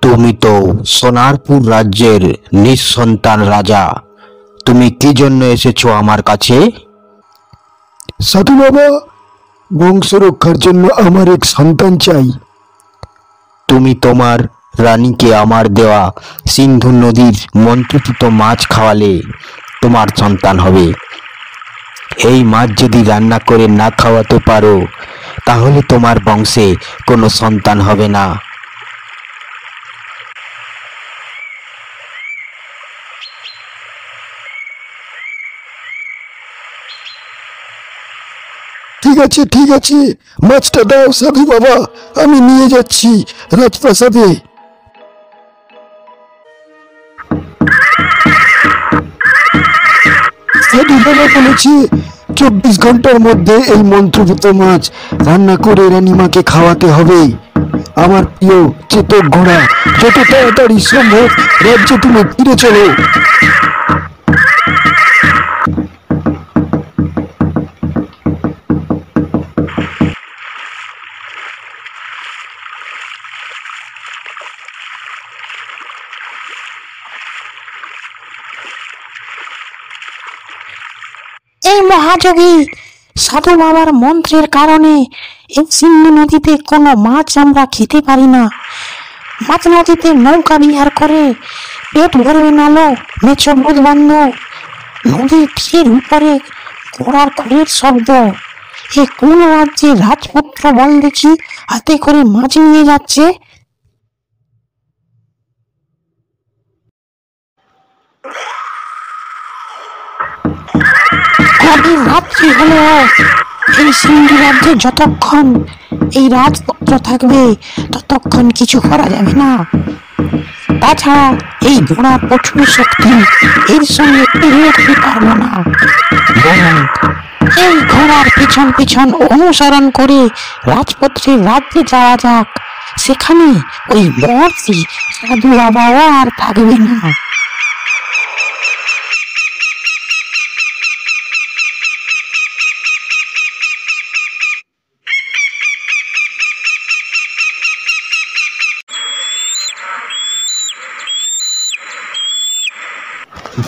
তুমি তো সোনারপুর রাজ্যের নিঃসন্তান রাজা। তুমি কি জন্য এসেছো আমার কাছে? সাধু বাবা, বংশ রক্ষার জন্য আমার এক সন্তান চাই। তুমি তোমার রানীকে আমার দেওয়া সিন্ধু নদীর মন্ত্রপুত মাছ খাওয়ালে তোমার সন্তান হবে। এই মাছ যদি রান্না করে না খাওয়াতে পারো তাহলে তোমার বংশে কোনো সন্তান হবে না। ঠিক আছে, মাছটা দাও সাধু বাবা, আমি নিয়ে যাচ্ছি রাজপ্রাসাদে। সাধু বাবা বলেছে 24 ঘন্টার মধ্যে এই মন্ত্রপুত মাছ রান্না করে রানীমাকে খাওয়াতে হবে। আমার প্রিয় চেতক ঘোড়া, যত তাড়াতাড়ি সম্ভব রাজ্যে তুমি ফিরে চলো। এই মহাযোগী সাধু বাবার মন্ত্রের কারণে এই সিন্ধু নদীতে কোনো মাছ আমরা খেতে পারি না। মাছ নদীতে নৌকা বিহার করে পেট ভরবে নালো মেছো বুধ বান্ধ। নদীর তীরের উপরে ঘোড়ার খড়ের শব্দ। এ কোন রাজ্যে রাজপুত্র বল দেখি হাতে করে মাছ নিয়ে যাচ্ছে। গভীর রাত্রি হলেও এই সিন্ধু রাজ্যে যতক্ষণ এই রাজপুত্র থাকবে ততক্ষণ কিছু করা যাবে না। তাছাড়া এই ঘোড়া প্রচুর শক্তি, এর সঙ্গে পেরিয়ে যেতে পারবো না। বরং এই ঘোড়ার পিছন পিছন অনুসরণ করে রাজপুত্রের রাজ্যে যাওয়া যাক। সেখানে ওই মহর্ষি সাধু বাবাও আর থাকবে না।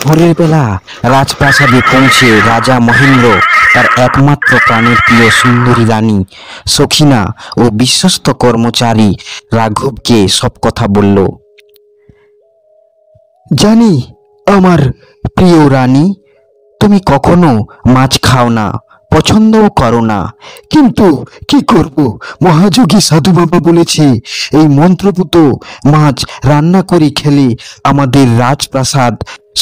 ভোরের বেলা রাজপ্রাসাদে পৌঁছে রাজা মহেন্দ্র তার একমাত্র প্রাণের প্রিয় সুন্দরী রানী সখিনা ও বিশ্বস্ত কর্মচারী রাঘবকে সব কথা বলল। জানি আমার প্রিয় রানী, তুমি কখনো মাছ খাও না, পছন্দও করো না, কিন্তু কি করব, মহাযোগী সাধু বাবা বলেছে এই মন্ত্রপুত মাছ রান্না করে খেলে আমাদের রাজপ্রাসাদ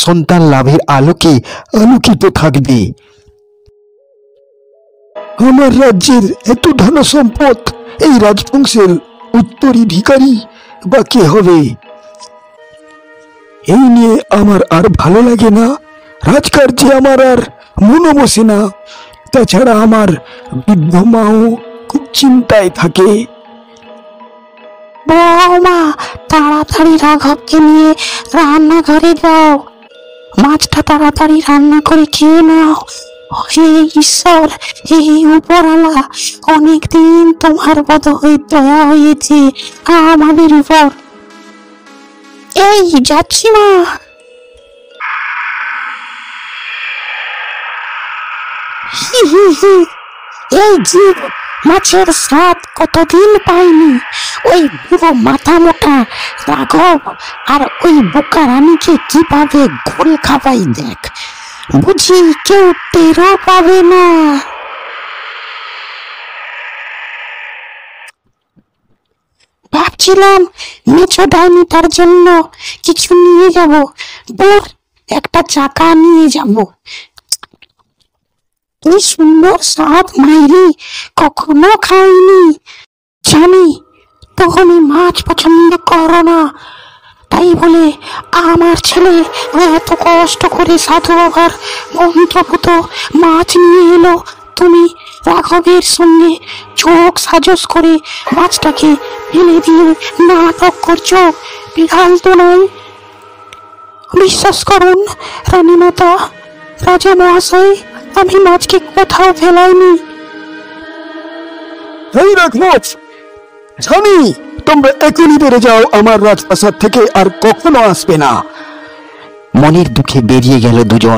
সন্তান লাভের আলোকে আলোকিত থাকবে। আমার রাজ্যের এত ধন সম্পদ, এই রাজবংশের উত্তরাধিকারী বা কে হবে? এই নিয়ে আমার আর ভালো লাগে না। রাজকার্যে আমার আর মনও বসে না। তাছাড়া আমার বৃদ্ধ মাও খুব চিন্তায় থাকে। বৌমা, তাড়াতাড়ি রাঘবকে নিয়ে রান্নাঘরে যাও, মাছটা তাড়াতাড়ি রান্না করে খেয়ে নাও। হে ঈশ্বর, হে উপরওয়ালা, অনেকদিন তোমার বোধহয় দয়া হয়েছে আমাদের উপর। এই যাচ্ছি মা। এই জীব মাছের স্বাদ কতদিন পাইনি। ওই বুড়ো মাথা মোটা রাঘব আর ওই বোকা রানীকে কিভাবে ঘোল খাবাই দেখ, বুঝি কেউ টেরও পাবে না। ভাবছিলাম মেছো ডাইনিটার জন্য কিছু নিয়ে যাব, দূর একটা চাকা নিয়ে যাব। কি সুন্দর স্বাদ মাইরি, কখনো খাইনি। জানি তুমি মাছ পছন্দ করো না, তাই বলে আমার ছেলে এত কষ্ট করে সাধু বাবার মন্ত্রপুত মাছ নিয়ে এলো। তুমি রাঘবের সঙ্গে চোখ সাজস করে মাছটাকে ফেলে দিয়ে নাটক করছো। বিড়াল তো নয়। বিশ্বাস করুন রানীমাতা, রাজা মহাশয়, আমি মাছকে কোথাও ফেলাইনি। এই রাঘব, স্বামী, তোমরা এখনই বেড়ে যাও আমার রাজপ্রাসাদ থেকে, আর কখনো আসবে না। মনের দুঃখে বেরিয়ে গেল দুজন।